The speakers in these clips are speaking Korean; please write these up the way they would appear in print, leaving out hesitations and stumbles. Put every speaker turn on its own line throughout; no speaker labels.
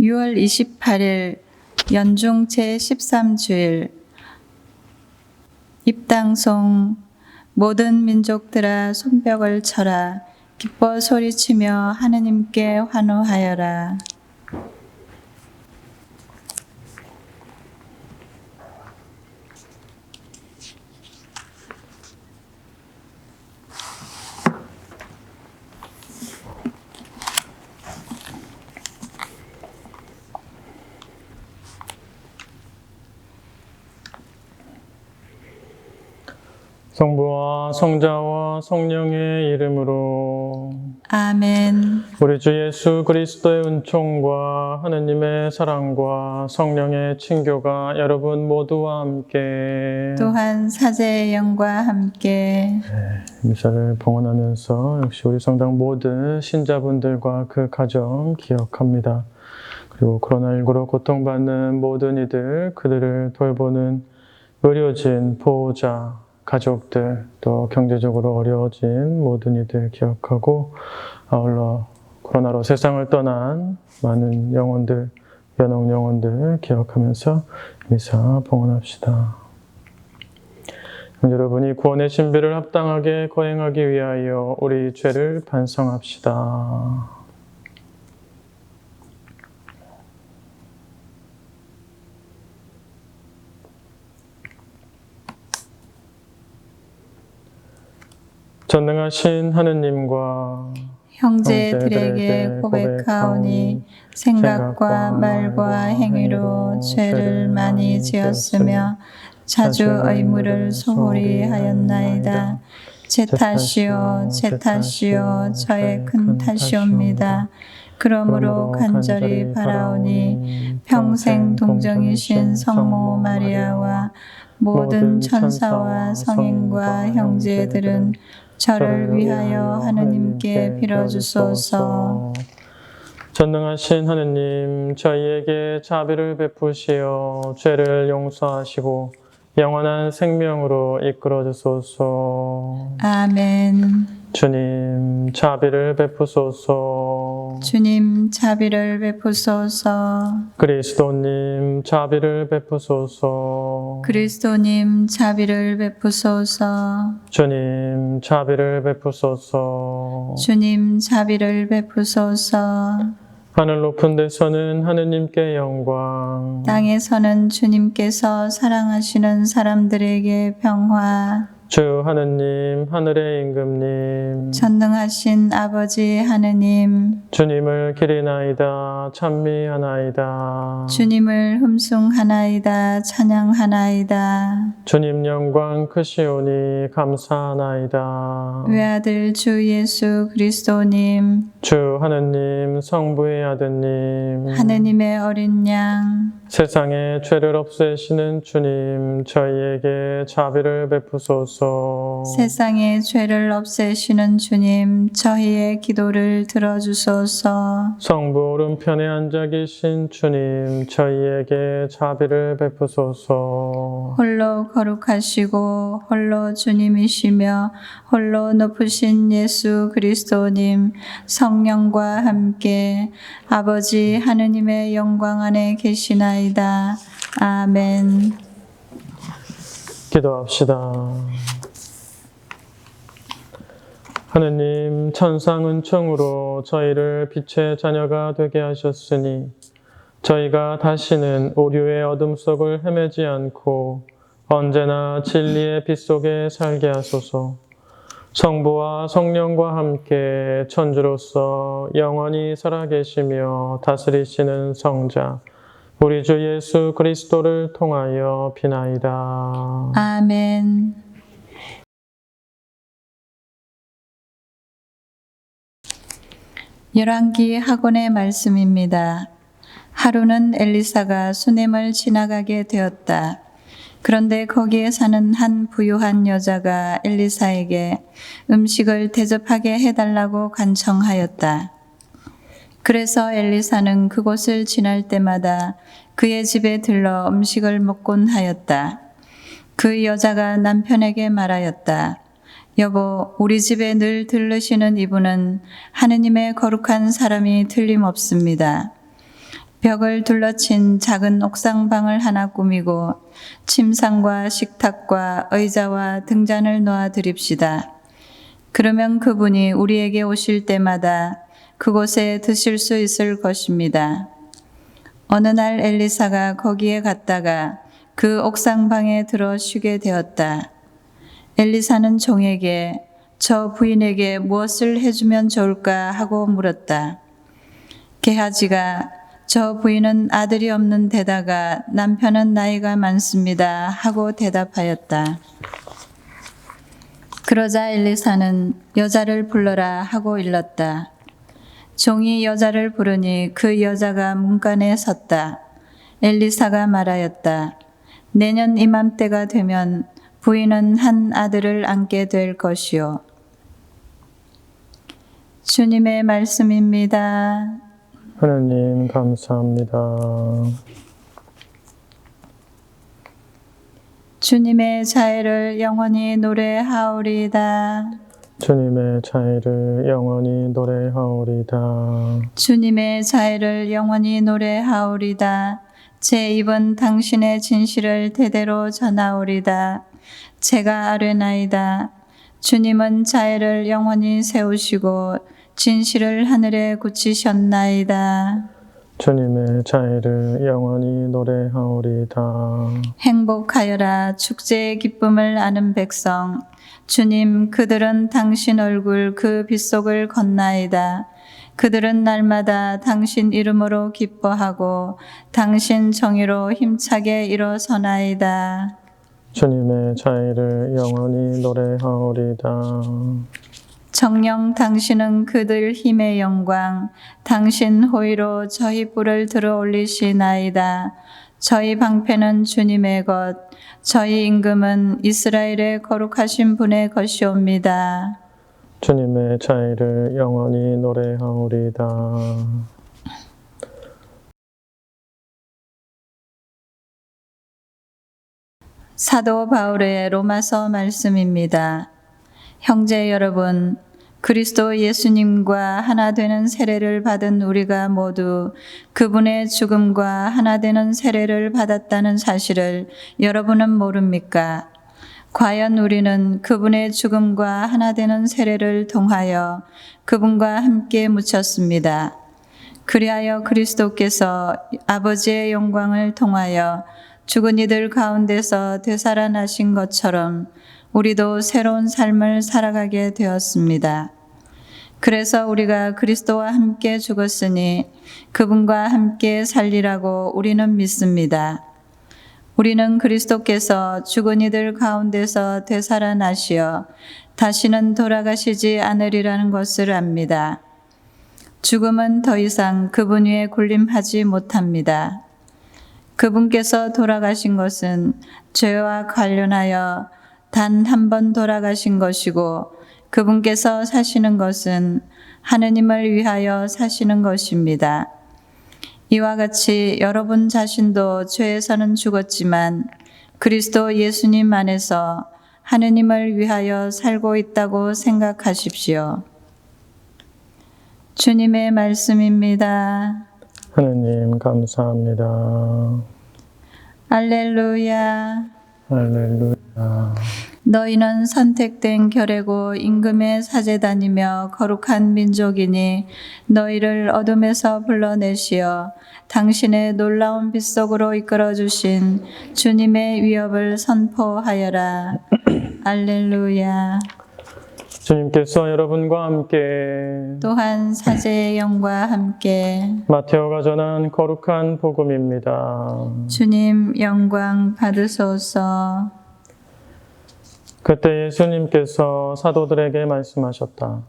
6월 28일 연중 제13주일 입당송 모든 민족들아 손뼉을 쳐라 기뻐 소리치며 하느님께 환호하여라.
성부와 성자와 성령의 이름으로
아멘.
우리 주 예수 그리스도의 은총과 하느님의 사랑과 성령의 친교가 여러분 모두와 함께
또한 사제의 영과 함께
미사를 봉헌하면서 역시 우리 성당 모든 신자분들과 그 가정 기억합니다. 그리고 코로나19로 고통받는 모든 이들, 그들을 돌보는 의료진, 보호자, 가족들, 또 경제적으로 어려워진 모든 이들 기억하고 아울러 코로나로 세상을 떠난 많은 영혼들, 연옥 영혼들 기억하면서 미사 봉헌합시다. 여러분이 구원의 신비를 합당하게 거행하기 위하여 우리 죄를 반성합시다. 전능하신 하느님과
형제들에게 고백하오니 생각과 말과 행위로 죄를 많이 지었으며 자주 의무를 소홀히 하였나이다. 제 탓이요 제 탓이요 저의 큰 탓이옵니다. 그러므로 간절히 바라오니 평생 동정이신 성모 마리아와 모든 천사와 성인과 형제들은 저를 위하여 하느님께 빌어주소서.
전능하신 하느님, 저희에게 자비를 베푸시어 죄를 용서하시고 영원한 생명으로 이끌어 주소서.
아멘.
주님, 자비를 베푸소서.
주님, 자비를 베푸소서.
그리스도님, 자비를 베푸소서.
그리스도님, 자비를 베푸소서.
주님, 자비를 베푸소서.
주님, 자비를 베푸소서.
하늘 높은 데서는 하느님께 영광,
땅에서는 주님께서 사랑하시는 사람들에게 평화.
주 하느님, 하늘의 임금님,
전능하신 아버지 하느님,
주님을 기리나이다, 찬미하나이다.
주님을 흠숭하나이다, 찬양하나이다.
주님 영광 크시오니 감사하나이다.
외아들 주 예수 그리스도님,
주 하느님, 성부의 아드님,
하느님의 어린 양,
세상의 죄를 없애시는 주님, 저희에게 자비를 베푸소서.
세상의 죄를 없애시는 주님, 저희의 기도를 들어주소서.
성부 오른편에 앉아 계신 주님, 저희에게 자비를 베푸소서.
홀로 거룩하시고 홀로 주님이시며 홀로 높으신 예수 그리스도님, 성령과 함께 아버지 하느님의 영광 안에 계시나이다. 아멘.
기도합시다. 하느님, 천상 은총으로 저희를 빛의 자녀가 되게 하셨으니 저희가 다시는 오류의 어둠 속을 헤매지 않고 언제나 진리의 빛 속에 살게 하소서. 성부와 성령과 함께 천주로서 영원히 살아계시며 다스리시는 성자 우리 주 예수 그리스도를 통하여 비나이다.
아멘. 열왕기 학원의 말씀입니다. 하루는 엘리사가 수넴을 지나가게 되었다. 그런데 거기에 사는 한 부유한 여자가 엘리사에게 음식을 대접하게 해달라고 간청하였다. 그래서 엘리사는 그곳을 지날 때마다 그의 집에 들러 음식을 먹곤 하였다. 그 여자가 남편에게 말하였다. 여보, 우리 집에 늘 들르시는 이분은 하느님의 거룩한 사람이 틀림없습니다. 벽을 둘러친 작은 옥상방을 하나 꾸미고 침상과 식탁과 의자와 등잔을 놓아 드립시다. 그러면 그분이 우리에게 오실 때마다 그곳에 드실 수 있을 것입니다. 어느 날 엘리사가 거기에 갔다가 그 옥상방에 들어 쉬게 되었다. 엘리사는 종에게 저 부인에게 무엇을 해주면 좋을까 하고 물었다. 게하지가 저 부인은 아들이 없는 데다가 남편은 나이가 많습니다 하고 대답하였다. 그러자 엘리사는 여자를 불러라 하고 일렀다. 종이 여자를 부르니 그 여자가 문간에 섰다. 엘리사가 말하였다. 내년 이맘때가 되면 부인은 한 아들을 안게 될 것이요. 주님의 말씀입니다.
하나님 감사합니다.
주님의 자애를 영원히 노래하오리다.
주님의 자애를 영원히 노래하오리다.
주님의 자애를 영원히 노래하오리다. 제 입은 당신의 진실을 대대로 전하오리다. 제가 아뢰나이다. 주님은 자애를 영원히 세우시고 진실을 하늘에 굳히셨나이다.
주님의 자애를 영원히 노래하오리다.
행복하여라 축제의 기쁨을 아는 백성. 주님 그들은 당신 얼굴 그 빗속을 건나이다. 그들은 날마다 당신 이름으로 기뻐하고 당신 정의로 힘차게 일어서나이다.
주님의 자애를 영원히 노래하오리다.
정녕 당신은 그들 힘의 영광, 당신 호의로 저희 뿔을 들어 올리시나이다. 저희 방패는 주님의 것, 저희 임금은 이스라엘의 거룩하신 분의 것이옵니다.
주님의 자애를 영원히 노래하오리다.
사도 바울의 로마서 말씀입니다. 형제 여러분, 그리스도 예수님과 하나 되는 세례를 받은 우리가 모두 그분의 죽음과 하나 되는 세례를 받았다는 사실을 여러분은 모릅니까? 과연 우리는 그분의 죽음과 하나 되는 세례를 통하여 그분과 함께 묻혔습니다. 그리하여 그리스도께서 아버지의 영광을 통하여 죽은 이들 가운데서 되살아나신 것처럼 우리도 새로운 삶을 살아가게 되었습니다. 그래서 우리가 그리스도와 함께 죽었으니 그분과 함께 살리라고 우리는 믿습니다. 우리는 그리스도께서 죽은 이들 가운데서 되살아나시어 다시는 돌아가시지 않으리라는 것을 압니다. 죽음은 더 이상 그분 위에 군림하지 못합니다. 그분께서 돌아가신 것은 죄와 관련하여 단 한 번 돌아가신 것이고 그분께서 사시는 것은 하느님을 위하여 사시는 것입니다. 이와 같이 여러분 자신도 죄에서는 죽었지만 그리스도 예수님 안에서 하느님을 위하여 살고 있다고 생각하십시오. 주님의 말씀입니다.
하나님 감사합니다.
할렐루야.
할렐루야.
너희는 선택된 결례고 임금의 사제단이며 거룩한 민족이니 너희를 어둠에서 불러내시어 당신의 놀라운 빛 속으로 이끌어주신 주님의 위협을 선포하여라. 할렐루야.
주님께서 여러분과 함께
또한 사제의 영과 함께
마테오가 전한 거룩한 복음입니다.
주님 영광 받으소서.
그때 예수님께서 사도들에게 말씀하셨다.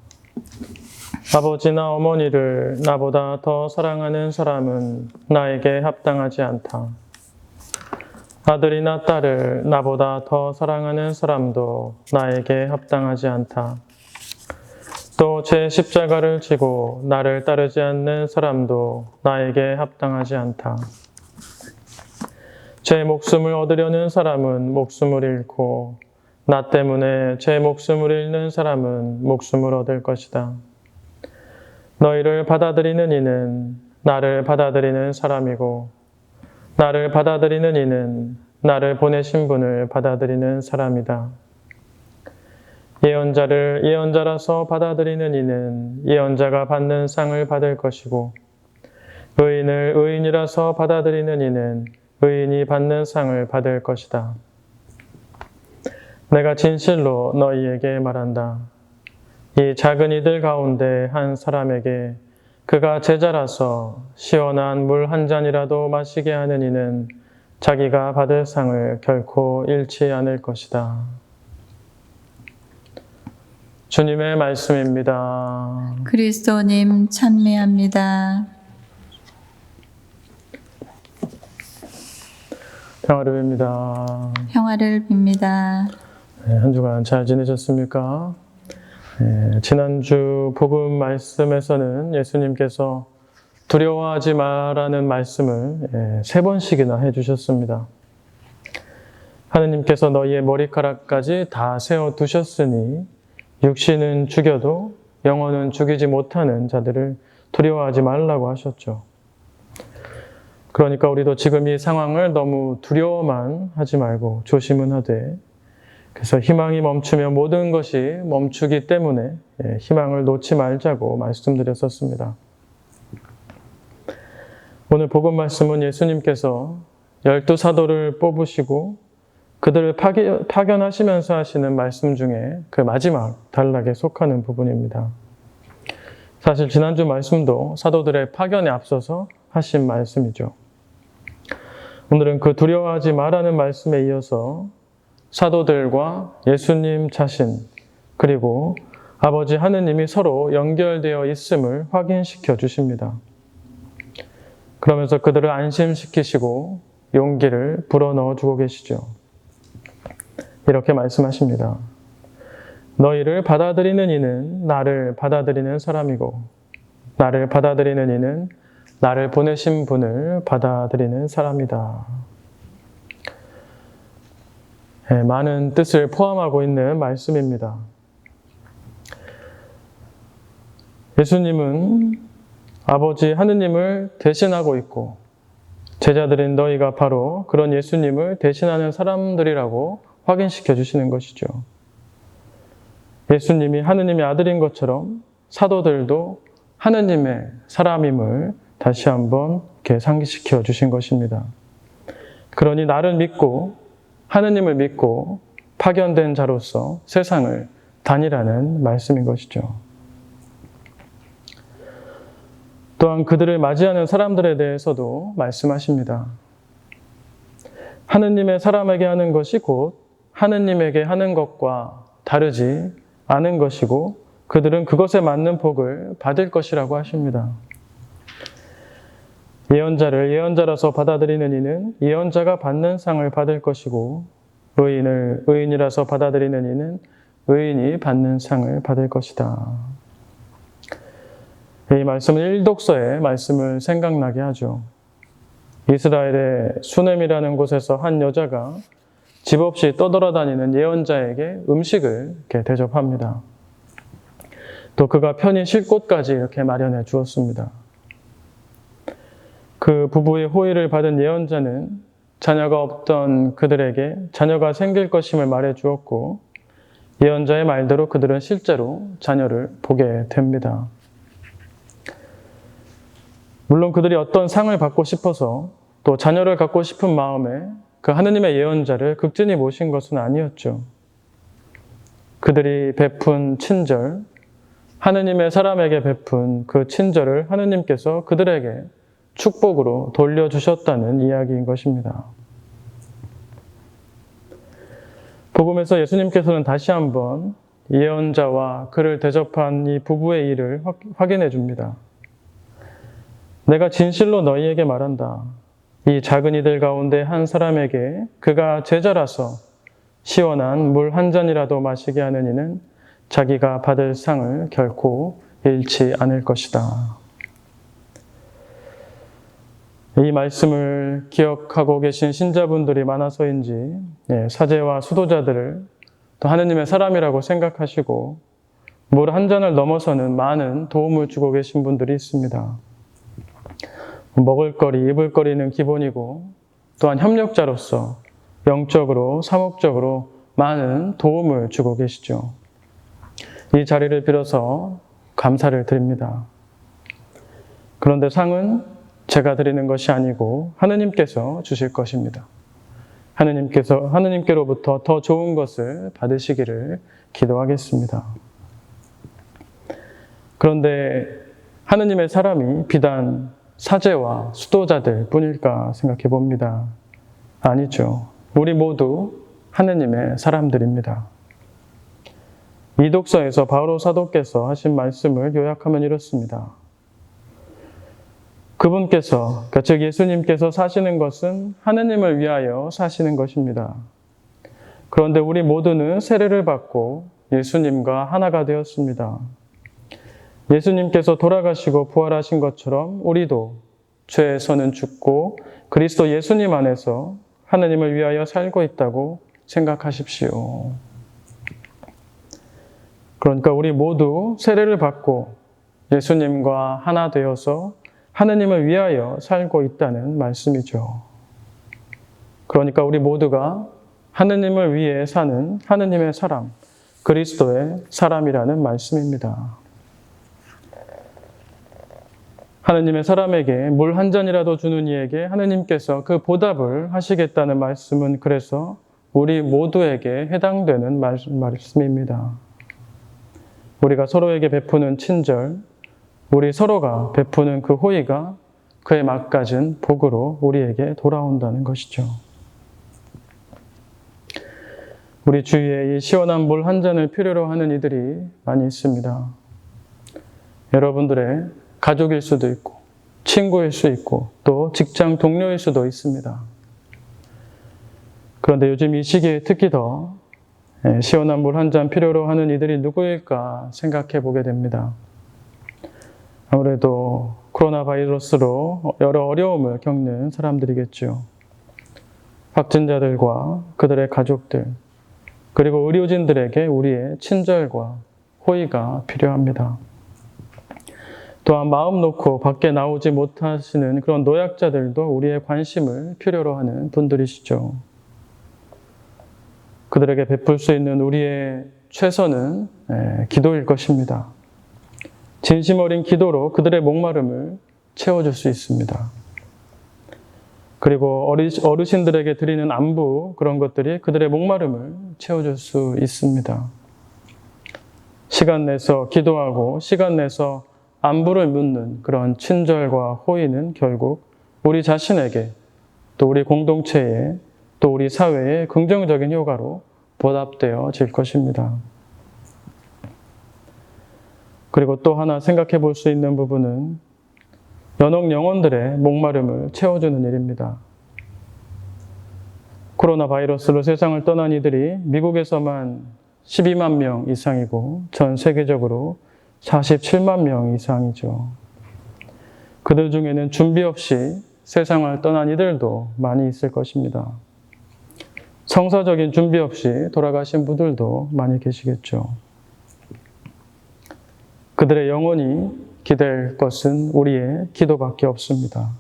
아버지나 어머니를 나보다 더 사랑하는 사람은 나에게 합당하지 않다. 아들이나 딸을 나보다 더 사랑하는 사람도 나에게 합당하지 않다. 또 제 십자가를 지고 나를 따르지 않는 사람도 나에게 합당하지 않다. 제 목숨을 얻으려는 사람은 목숨을 잃고 나 때문에 제 목숨을 잃는 사람은 목숨을 얻을 것이다. 너희를 받아들이는 이는 나를 받아들이는 사람이고 나를 받아들이는 이는 나를 보내신 분을 받아들이는 사람이다. 예언자를 예언자라서 받아들이는 이는 예언자가 받는 상을 받을 것이고 의인을 의인이라서 받아들이는 이는 의인이 받는 상을 받을 것이다. 내가 진실로 너희에게 말한다. 이 작은 이들 가운데 한 사람에게 그가 제자라서 시원한 물 한 잔이라도 마시게 하는 이는 자기가 받을 상을 결코 잃지 않을 것이다. 주님의 말씀입니다.
그리스도님 찬미합니다.
평화를 빕니다.
평화를 빕니다.
네, 한 주간 잘 지내셨습니까? 네, 지난주 복음 말씀에서는 예수님께서 두려워하지 마라는 말씀을 3번씩이나 해주셨습니다. 하느님께서 너희의 머리카락까지 다 세워두셨으니 육신은 죽여도 영혼은 죽이지 못하는 자들을 두려워하지 말라고 하셨죠. 그러니까 우리도 지금 이 상황을 너무 두려워만 하지 말고 조심은 하되, 그래서 희망이 멈추면 모든 것이 멈추기 때문에 희망을 놓지 말자고 말씀드렸었습니다. 오늘 복음 말씀은 예수님께서 12사도를 뽑으시고 그들을 파견하시면서 하시는 말씀 중에 그 마지막 단락에 속하는 부분입니다. 사실 지난주 말씀도 사도들의 파견에 앞서서 하신 말씀이죠. 오늘은 그 두려워하지 말라는 말씀에 이어서 사도들과 예수님 자신 그리고 아버지 하느님이 서로 연결되어 있음을 확인시켜 주십니다. 그러면서 그들을 안심시키시고 용기를 불어넣어 주고 계시죠. 이렇게 말씀하십니다. 너희를 받아들이는 이는 나를 받아들이는 사람이고 나를 받아들이는 이는 나를 보내신 분을 받아들이는 사람이다. 많은 뜻을 포함하고 있는 말씀입니다. 예수님은 아버지 하느님을 대신하고 있고 제자들인 너희가 바로 그런 예수님을 대신하는 사람들이라고 확인시켜 주시는 것이죠. 예수님이 하느님의 아들인 것처럼 사도들도 하느님의 사람임을 다시 한번 이렇게 상기시켜 주신 것입니다. 그러니 나를 믿고 하느님을 믿고 파견된 자로서 세상을 다니라는 말씀인 것이죠. 또한 그들을 맞이하는 사람들에 대해서도 말씀하십니다. 하느님의 사람에게 하는 것이 곧 하느님에게 하는 것과 다르지 않은 것이고 그들은 그것에 맞는 복을 받을 것이라고 하십니다. 예언자를 예언자라서 받아들이는 이는 예언자가 받는 상을 받을 것이고 의인을 의인이라서 받아들이는 이는 의인이 받는 상을 받을 것이다. 이 말씀은 일독서의 말씀을 생각나게 하죠. 이스라엘의 수넴이라는 곳에서 한 여자가 집 없이 떠돌아다니는 예언자에게 음식을 이렇게 대접합니다. 또 그가 편히 쉴 곳까지 이렇게 마련해 주었습니다. 그 부부의 호의를 받은 예언자는 자녀가 없던 그들에게 자녀가 생길 것임을 말해 주었고 예언자의 말대로 그들은 실제로 자녀를 보게 됩니다. 물론 그들이 어떤 상을 받고 싶어서 또 자녀를 갖고 싶은 마음에 그 하느님의 예언자를 극진히 모신 것은 아니었죠. 그들이 베푼 친절, 하느님의 사람에게 베푼 그 친절을 하느님께서 그들에게 축복으로 돌려주셨다는 이야기인 것입니다. 복음에서 예수님께서는 다시 한번 예언자와 그를 대접한 이 부부의 일을 확인해 줍니다. 내가 진실로 너희에게 말한다. 이 작은 이들 가운데 한 사람에게 그가 제자라서 시원한 물 한 잔이라도 마시게 하는 이는 자기가 받을 상을 결코 잃지 않을 것이다. 이 말씀을 기억하고 계신 신자분들이 많아서인지 사제와 수도자들을 또 하느님의 사람이라고 생각하시고 물 한 잔을 넘어서는 많은 도움을 주고 계신 분들이 있습니다. 먹을거리, 입을거리는 기본이고 또한 협력자로서 영적으로, 사목적으로 많은 도움을 주고 계시죠. 이 자리를 빌어서 감사를 드립니다. 그런데 상은 제가 드리는 것이 아니고 하느님께서 주실 것입니다. 하느님께로부터 더 좋은 것을 받으시기를 기도하겠습니다. 그런데 하느님의 사람이 비단 사제와 수도자들 뿐일까 생각해 봅니다. 아니죠. 우리 모두 하느님의 사람들입니다. 이 독서에서 바오로 사도께서 하신 말씀을 요약하면 이렇습니다. 그분께서, 즉 예수님께서 사시는 것은 하느님을 위하여 사시는 것입니다. 그런데 우리 모두는 세례를 받고 예수님과 하나가 되었습니다. 예수님께서 돌아가시고 부활하신 것처럼 우리도 죄에서는 죽고 그리스도 예수님 안에서 하느님을 위하여 살고 있다고 생각하십시오. 그러니까 우리 모두 세례를 받고 예수님과 하나 되어서 하느님을 위하여 살고 있다는 말씀이죠. 그러니까 우리 모두가 하느님을 위해 사는 하느님의 사람, 그리스도의 사람이라는 말씀입니다. 하느님의 사람에게 물 한 잔이라도 주는 이에게 하느님께서 그 보답을 하시겠다는 말씀은 그래서 우리 모두에게 해당되는 말씀입니다. 우리가 서로에게 베푸는 친절, 우리 서로가 베푸는 그 호의가 그에 맞가진 복으로 우리에게 돌아온다는 것이죠. 우리 주위에 이 시원한 물 한 잔을 필요로 하는 이들이 많이 있습니다. 여러분들의 가족일 수도 있고, 친구일 수 있고, 또 직장 동료일 수도 있습니다. 그런데 요즘 이 시기에 특히 더 시원한 물 한 잔 필요로 하는 이들이 누구일까 생각해 보게 됩니다. 아무래도 코로나 바이러스로 여러 어려움을 겪는 사람들이겠죠. 확진자들과 그들의 가족들, 그리고 의료진들에게 우리의 친절과 호의가 필요합니다. 또한 마음 놓고 밖에 나오지 못하시는 그런 노약자들도 우리의 관심을 필요로 하는 분들이시죠. 그들에게 베풀 수 있는 우리의 최선은 기도일 것입니다. 진심 어린 기도로 그들의 목마름을 채워줄 수 있습니다. 그리고 어르신들에게 드리는 안부, 그런 것들이 그들의 목마름을 채워줄 수 있습니다. 시간 내서 기도하고 시간 내서 안부를 묻는 그런 친절과 호의는 결국 우리 자신에게, 또 우리 공동체에, 또 우리 사회에 긍정적인 효과로 보답되어질 것입니다. 그리고 또 하나 생각해 볼 수 있는 부분은 연옥 영혼들의 목마름을 채워주는 일입니다. 코로나 바이러스로 세상을 떠난 이들이 미국에서만 12만 명 이상이고 전 세계적으로 47만 명 이상이죠. 그들 중에는 준비 없이 세상을 떠난 이들도 많이 있을 것입니다. 성사적인 준비 없이 돌아가신 분들도 많이 계시겠죠. 그들의 영혼이 기댈 것은 우리의 기도밖에 없습니다.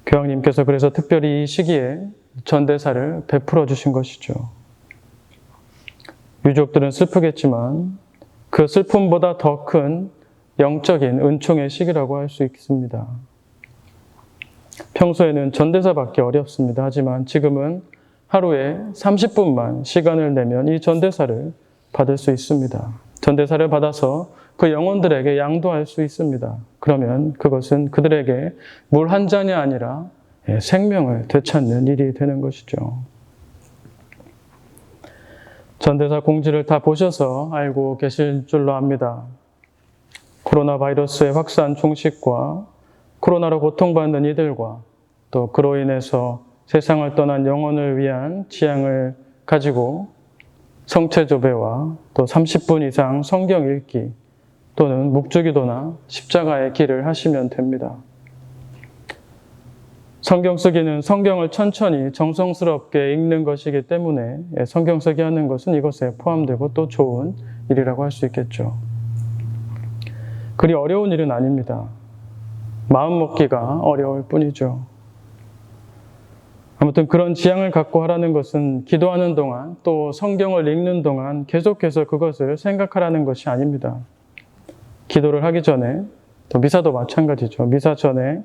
교황님께서 그래서 특별히 이 시기에 전대사를 베풀어 주신 것이죠. 유족들은 슬프겠지만 그 슬픔보다 더 큰 영적인 은총의 시기라고 할 수 있습니다. 평소에는 전대사 받기 어렵습니다. 하지만 지금은 하루에 30분만 시간을 내면 이 전대사를 받을 수 있습니다. 전대사를 받아서 그 영혼들에게 양도할 수 있습니다. 그러면 그것은 그들에게 물 한 잔이 아니라 생명을 되찾는 일이 되는 것이죠. 전대사 공지를 다 보셔서 알고 계실 줄로 압니다. 코로나 바이러스의 확산 종식과 코로나로 고통받는 이들과 또 그로 인해서 세상을 떠난 영혼을 위한 지향을 가지고 성체조배와 또 30분 이상 성경 읽기 또는 묵주기도나 십자가의 길을 하시면 됩니다. 성경 쓰기는 성경을 천천히 정성스럽게 읽는 것이기 때문에 성경 쓰기 하는 것은 이것에 포함되고 또 좋은 일이라고 할 수 있겠죠. 그리 어려운 일은 아닙니다. 마음 먹기가 어려울 뿐이죠. 아무튼 그런 지향을 갖고 하라는 것은 기도하는 동안 또 성경을 읽는 동안 계속해서 그것을 생각하라는 것이 아닙니다. 기도를 하기 전에, 또 미사도 마찬가지죠. 미사 전에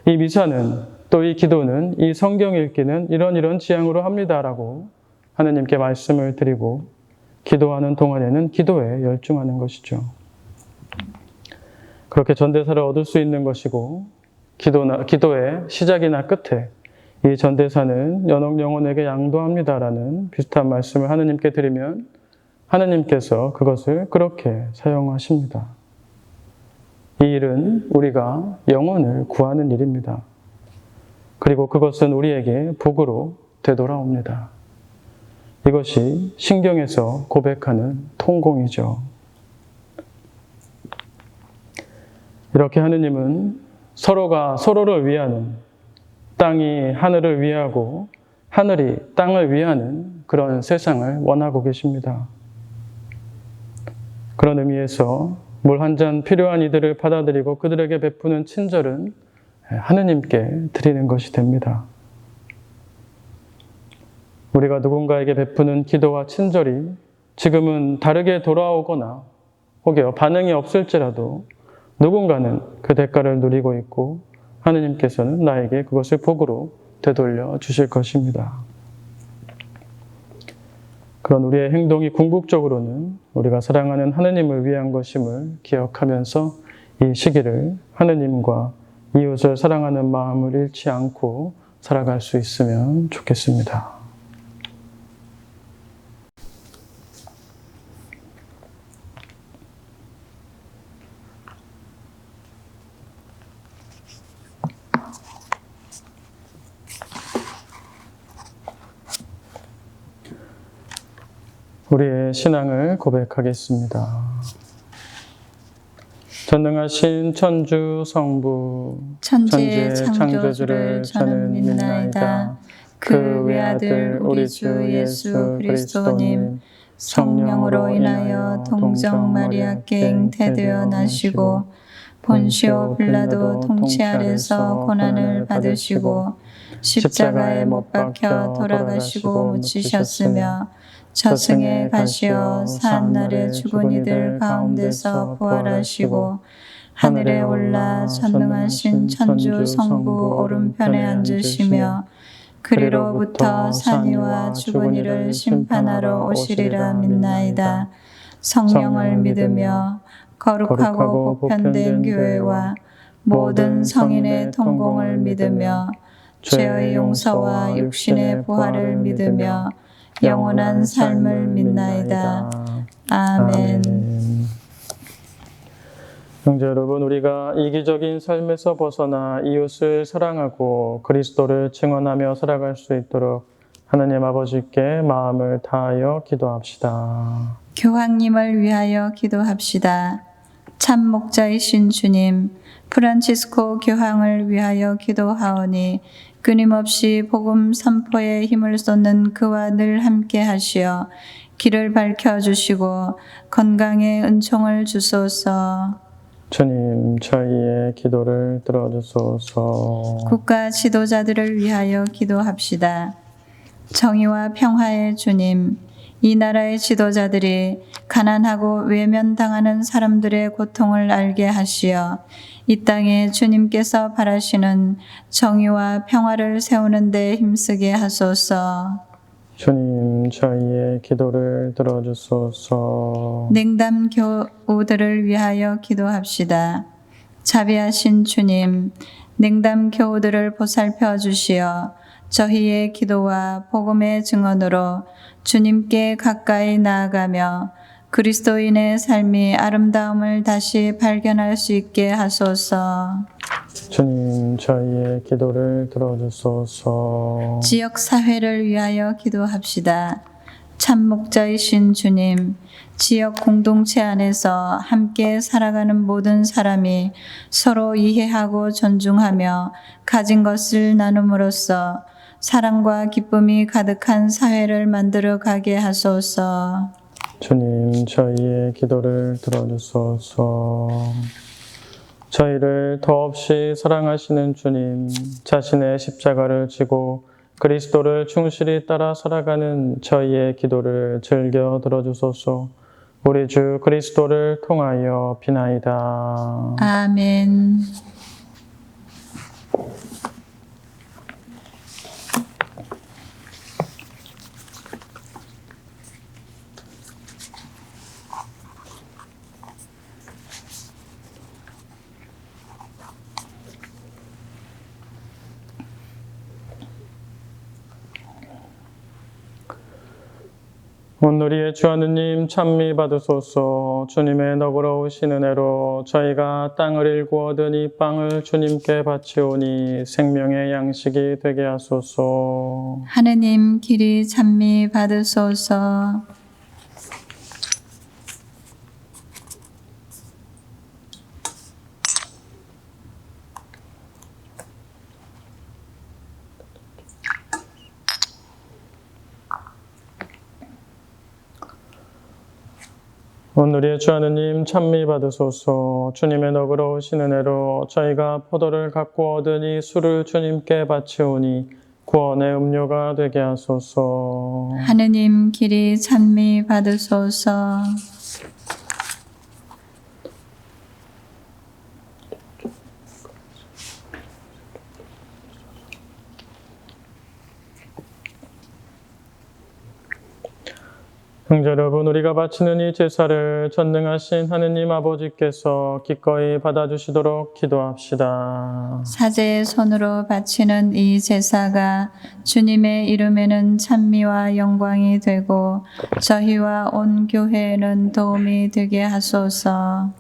이 미사는 또 이 기도는 이 성경 읽기는 이런 지향으로 합니다라고 하느님께 말씀을 드리고 기도하는 동안에는 기도에 열중하는 것이죠. 그렇게 전대사를 얻을 수 있는 것이고 기도의 시작이나 끝에 이 전대사는 연옥 영혼에게 양도합니다라는 비슷한 말씀을 하느님께 드리면 하느님께서 그것을 그렇게 사용하십니다. 이 일은 우리가 영혼을 구하는 일입니다. 그리고 그것은 우리에게 복으로 되돌아옵니다. 이것이 신경에서 고백하는 통공이죠. 이렇게 하느님은 서로가 서로를 위하는, 땅이 하늘을 위하고 하늘이 땅을 위하는 그런 세상을 원하고 계십니다. 그런 의미에서 물 한 잔 필요한 이들을 받아들이고 그들에게 베푸는 친절은 하느님께 드리는 것이 됩니다. 우리가 누군가에게 베푸는 기도와 친절이 지금은 다르게 돌아오거나 혹여 반응이 없을지라도 누군가는 그 대가를 누리고 있고 하느님께서는 나에게 그것을 복으로 되돌려 주실 것입니다. 그런 우리의 행동이 궁극적으로는 우리가 사랑하는 하느님을 위한 것임을 기억하면서 이 시기를 하느님과 이웃을 사랑하는 마음을 잃지 않고 살아갈 수 있으면 좋겠습니다. 우리의 신앙을 고백하겠습니다. 전능하신 천주 성부
천지의 창조주를 저는 믿나이다. 그 외아들 우리 주 예수 그리스도님 성령으로 인하여 동정 마리아께 잉태되어 나시고 본시오 빌라도 통치 아래서 고난을 받으시고 십자가에 못 박혀 돌아가시고 묻히셨으며 저승에 가시어 사한날에 죽은 이들 가운데서 부활하시고 하늘에 올라 전능하신 천주 성부 오른편에 앉으시며 그리로부터 산이와 죽은 이를 심판하러 오시리라 믿나이다. 성령을 믿으며 거룩하고 보편된 교회와 모든 성인의 통공을 믿으며 죄의 용서와 육신의 부활을 믿으며 영원한 삶을 믿나이다. 아멘.
형제 여러분, 우리가 이기적인 삶에서 벗어나 이웃을 사랑하고 그리스도를 증언하며 살아갈 수 있도록 하나님 아버지께 마음을 다하여 기도합시다.
교황님을 위하여 기도합시다. 참 목자이신 주님, 프란치스코 교황을 위하여 기도하오니 끊임없이 복음 선포에 힘을 쏟는 그와 늘 함께 하시어 길을 밝혀주시고 건강의 은총을 주소서.
주님, 저희의 기도를 들어주소서.
국가 지도자들을 위하여 기도합시다. 정의와 평화의 주님, 이 나라의 지도자들이 가난하고 외면당하는 사람들의 고통을 알게 하시어 이 땅에 주님께서 바라시는 정의와 평화를 세우는 데 힘쓰게 하소서.
주님, 저희의 기도를 들어주소서.
냉담 교우들을 위하여 기도합시다. 자비하신 주님, 냉담 교우들을 보살펴 주시어 저희의 기도와 복음의 증언으로 주님께 가까이 나아가며 그리스도인의 삶이 아름다움을 다시 발견할 수 있게 하소서.
주님, 저희의 기도를 들어주소서.
지역 사회를 위하여 기도합시다. 참 목자이신 주님, 지역 공동체 안에서 함께 살아가는 모든 사람이 서로 이해하고 존중하며 가진 것을 나눔으로써 사랑과 기쁨이 가득한 사회를 만들어 가게 하소서.
주님, 저희의 기도를 들어주소서. 저희를 더없이 사랑하시는 주님, 자신의 십자가를 지고 그리스도를 충실히 따라 살아가는 저희의 기도를 즐겨 들어주소서. 우리 주 그리스도를 통하여 비나이다.
아멘.
오늘의 주 하느님 찬미 받으소서. 주님의 너그러우신 은혜로 저희가 땅을 일구 얻은 이 빵을 주님께 바치오니 생명의 양식이 되게 하소서.
하느님 길이 찬미 받으소서.
오늘의 주 하느님 찬미 받으소서. 주님의 너그러우신 은혜로 저희가 포도를 갖고 얻은 이 술을 주님께 바치오니 구원의 음료가 되게 하소서.
하느님 길이 찬미 받으소서.
형제 여러분, 우리가 바치는 이 제사를 전능하신 하느님 아버지께서 기꺼이 받아주시도록 기도합시다.
사제의 손으로 바치는 이 제사가 주님의 이름에는 찬미와 영광이 되고 저희와 온 교회에는 도움이 되게 하소서.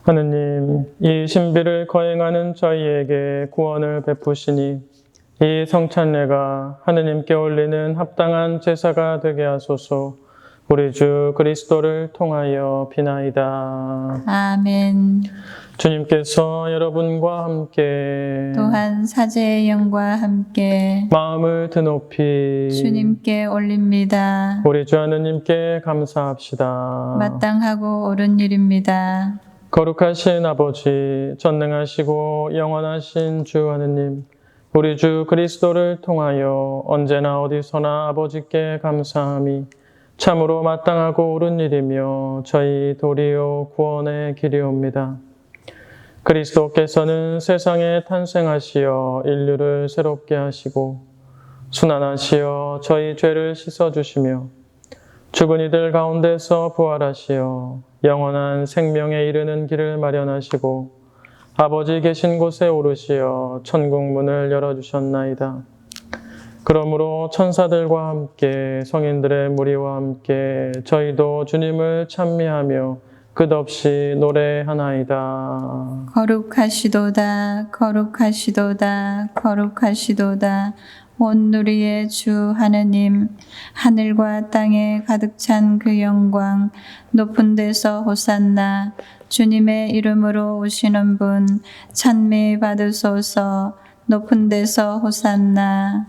하느님, 이 신비를 거행하는 저희에게 구원을 베푸시니 이 성찬례가 하느님께 올리는 합당한 제사가 되게 하소서. 우리 주 그리스도를 통하여 비나이다.
아멘.
주님께서 여러분과 함께
또한 사제의 영과 함께
마음을 드높이
주님께 올립니다.
우리 주 하느님께 감사합시다.
마땅하고 옳은 일입니다.
거룩하신 아버지, 전능하시고 영원하신 주 하느님, 우리 주 그리스도를 통하여 언제나 어디서나 아버지께 감사함이 참으로 마땅하고 옳은 일이며 저희 도리어 구원의 길이옵니다. 그리스도께서는 세상에 탄생하시어 인류를 새롭게 하시고 순환하시어 저희 죄를 씻어주시며 죽은 이들 가운데서 부활하시어 영원한 생명에 이르는 길을 마련하시고 아버지 계신 곳에 오르시어 천국 문을 열어주셨나이다. 그러므로 천사들과 함께 성인들의 무리와 함께 저희도 주님을 찬미하며 끝없이 노래하나이다.
거룩하시도다 거룩하시도다 거룩하시도다 온 누리의 주 하느님, 하늘과 땅에 가득 찬 그 영광, 높은 데서 호산나, 주님의 이름으로 오시는 분 찬미 받으소서. 높은 데서 호산나.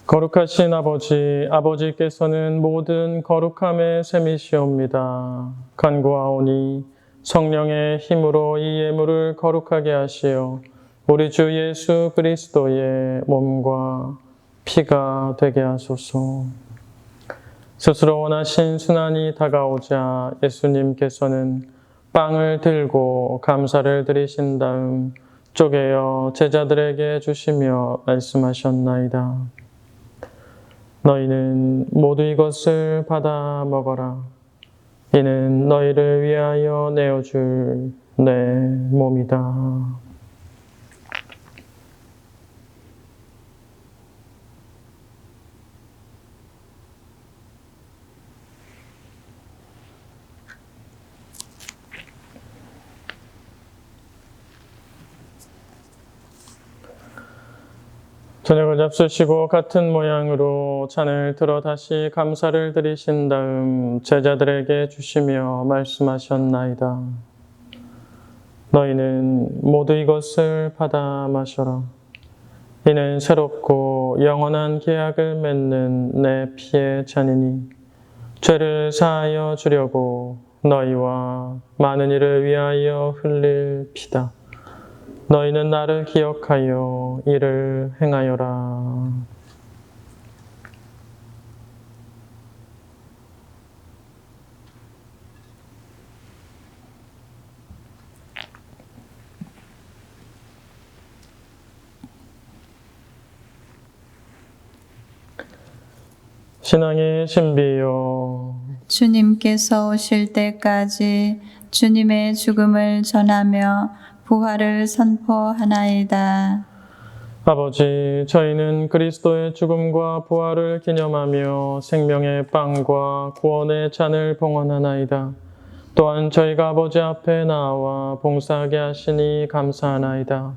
거룩하신 아버지, 아버지께서는 모든 거룩함의 셈이시옵니다. 간구하오니 성령의 힘으로 이 예물을 거룩하게 하시어 우리 주 예수 그리스도의 몸과 피가 되게 하소서. 스스로 원하신 순환이 다가오자 예수님께서는 빵을 들고 감사를 드리신 다음 쪼개어 제자들에게 주시며 말씀하셨나이다. 너희는 모두 이것을 받아 먹어라. 이는 너희를 위하여 내어줄 내 몸이다. 저녁을 잡수시고 같은 모양으로 잔을 들어 다시 감사를 드리신 다음 제자들에게 주시며 말씀하셨나이다. 너희는 모두 이것을 받아 마셔라. 이는 새롭고 영원한 계약을 맺는 내 피의 잔이니 죄를 사하여 주려고 너희와 많은 이를 위하여 흘릴 피다. 너희는 나를 기억하여 이를 행하여라. 신앙의 신비요,
주님께서 오실 때까지 주님의 죽음을 전하며 부활을 선포하나이다.
아버지, 저희는 그리스도의 죽음과 부활을 기념하며 생명의 빵과 구원의 잔을 봉헌하나이다. 또한 저희가 아버지 앞에 나와 봉사하게 하시니 감사하나이다.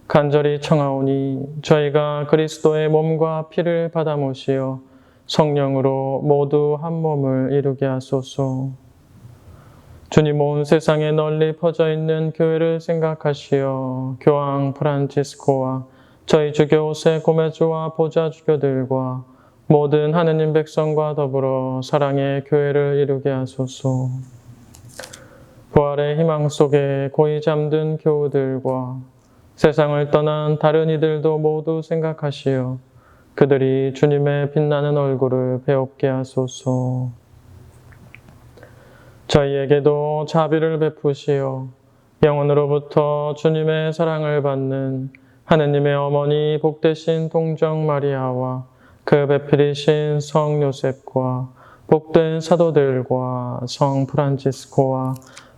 간절히 청하오니 저희가 그리스도의 몸과 피를 받아 모시어 성령으로 모두 한 몸을 이루게 하소서. 주님, 온 세상에 널리 퍼져 있는 교회를 생각하시어 교황 프란치스코와 저희 주교 세고메주와 보좌 주교들과 모든 하느님 백성과 더불어 사랑의 교회를 이루게 하소서. 부활의 희망 속에 고이 잠든 교우들과 세상을 떠난 다른 이들도 모두 생각하시어 그들이 주님의 빛나는 얼굴을 배웁게 하소서. 저희에게도 자비를 베푸시어 영원으로부터 주님의 사랑을 받는 하느님의 어머니 복되신 동정 마리아와 그 배필이신 성 요셉과 복된 사도들과 성 프란치스코와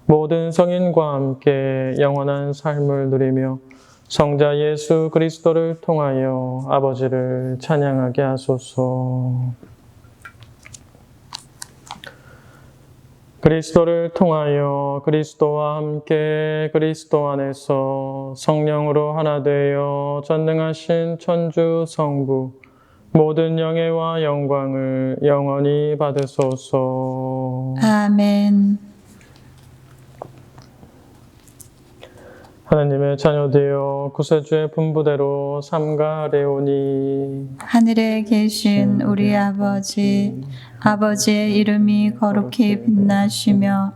모든 성인과 함께 영원한 삶을 누리며 성자 예수 그리스도를 통하여 아버지를 찬양하게 하소서. 그리스도를 통하여 그리스도와 함께 그리스도 안에서 성령으로 하나 되어 전능하신 천주 성부 모든 영예와 영광을 영원히 받으소서.
아멘.
하나님의 자녀되어 구세주의 분부대로 삼가레오니.
하늘에 계신 우리 아버지, 아버지의 이름이 거룩히 빛나시며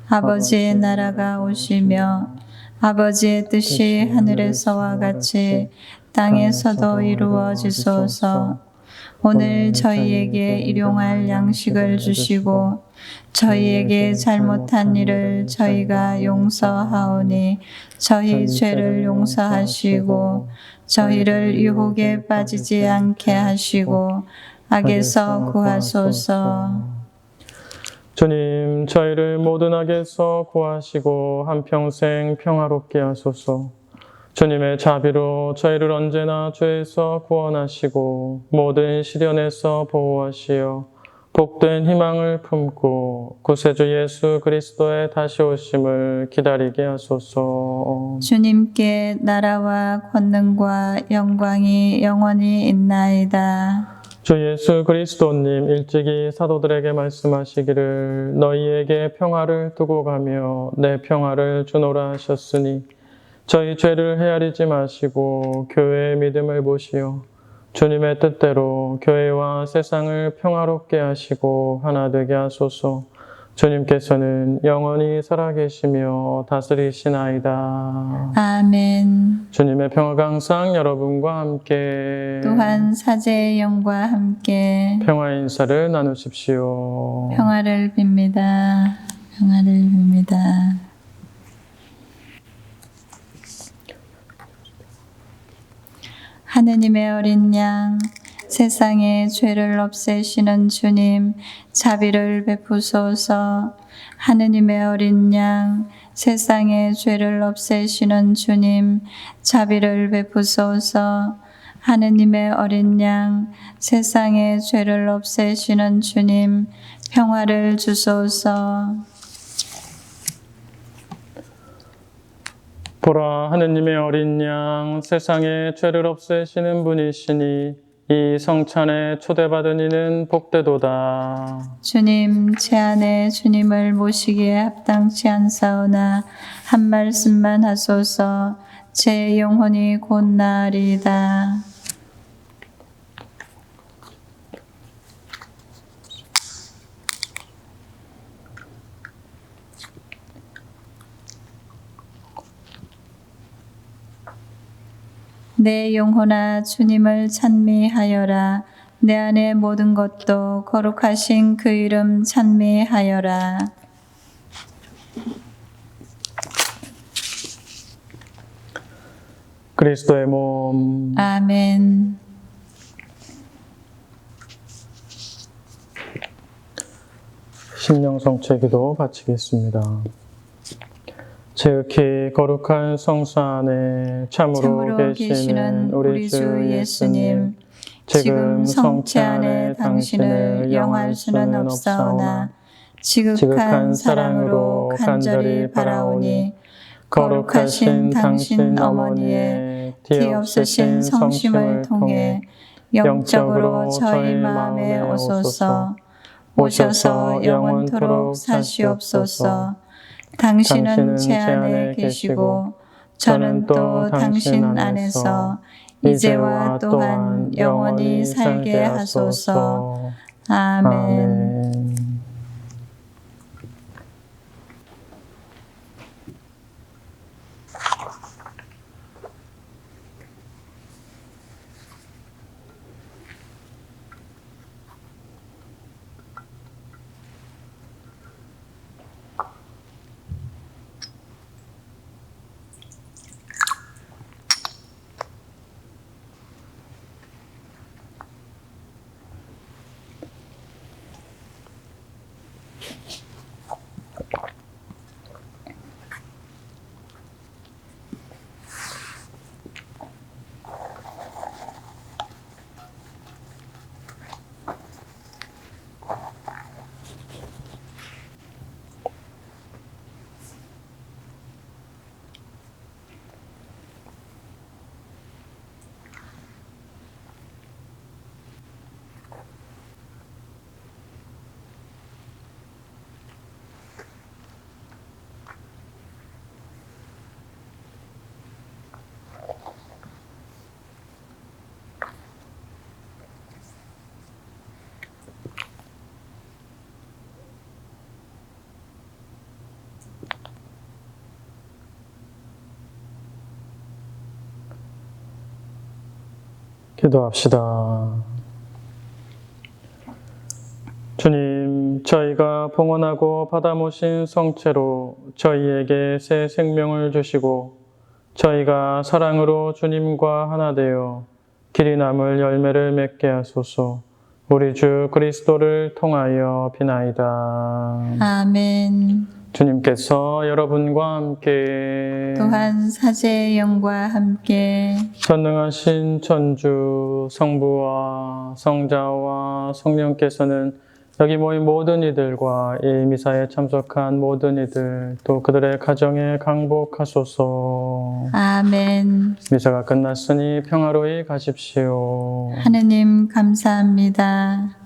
아버지의 나라가 오시며 아버지의 뜻이 하늘에서와 같이 땅에서도 이루어지소서. 오늘 저희에게 일용할 양식을 주시고 저희에게 잘못한 일을 저희가 용서하오니 저희 죄를 용서하시고 저희를 유혹에 빠지지 않게 하시고 악에서 구하소서.
주님, 저희를 모든 악에서 구하시고 한평생 평화롭게 하소서. 주님의 자비로 저희를 언제나 죄에서 구원하시고 모든 시련에서 보호하시어 복된 희망을 품고 구세주 예수 그리스도의 다시 오심을 기다리게 하소서.
주님께 나라와 권능과 영광이 영원히 있나이다.
주 예수 그리스도님 일찍이 사도들에게 말씀하시기를 너희에게 평화를 두고 가며 내 평화를 주노라 하셨으니 저희 죄를 헤아리지 마시고 교회의 믿음을 보시어 주님의 뜻대로 교회와 세상을 평화롭게 하시고 하나 되게 하소서. 주님께서는 영원히 살아계시며 다스리시나이다.
아멘.
주님의 평화가 항상 여러분과 함께
또한 사제의 영과 함께
평화의 인사를 나누십시오.
평화를 빕니다. 평화를 빕니다. 하느님의 어린 양, 세상의 죄를 없애시는 주님, 자비를 베푸소서. 하느님의 어린 양, 세상의 죄를 없애시는 주님, 자비를 베푸소서. 하느님의 어린 양, 세상의 죄를 없애시는 주님, 평화를 주소서.
보라, 하느님의 어린 양, 세상의 죄를 없애시는 분이시니 이 성찬에 초대받은 이는 복되도다.
주님, 제 안에 주님을 모시기에 합당치 않사오나 한 말씀만 하소서. 제 영혼이 곧 나으리이다. 내 영혼아 주님을 찬미하여라. 내 안의 모든 것도 거룩하신 그 이름 찬미하여라.
그리스도의 몸.
아멘.
심령성체기도 바치겠습니다. 지극히 거룩한 성수 안에 참으로 계시는 우리 주 예수님, 지금 성체 안에 당신을 영할 수는 없사오나 지극한 사랑으로 간절히 바라오니 거룩하신 당신 어머니의 뒤없으신 성심을 통해 영적으로 저희 마음에 오소서. 오셔서 영원토록 사시옵소서. 당신은 제 안에 계시고 저는 또 당신 안에서 이제와 또한 영원히 살게 하소서. 아멘. 기도합시다. 주님, 저희가 봉헌하고 받아 모신 성체로 저희에게 새 생명을 주시고 저희가 사랑으로 주님과 하나 되어 길이 남을 열매를 맺게 하소서. 우리 주 그리스도를 통하여 비나이다.
아멘.
주님께서 여러분과 함께
또한 사제의 영과 함께
전능하신 천주 성부와 성자와 성령께서는 여기 모인 모든 이들과 이 미사에 참석한 모든 이들 또 그들의 가정에 강복하소서.
아멘.
미사가 끝났으니 평화로이 가십시오.
하느님 감사합니다.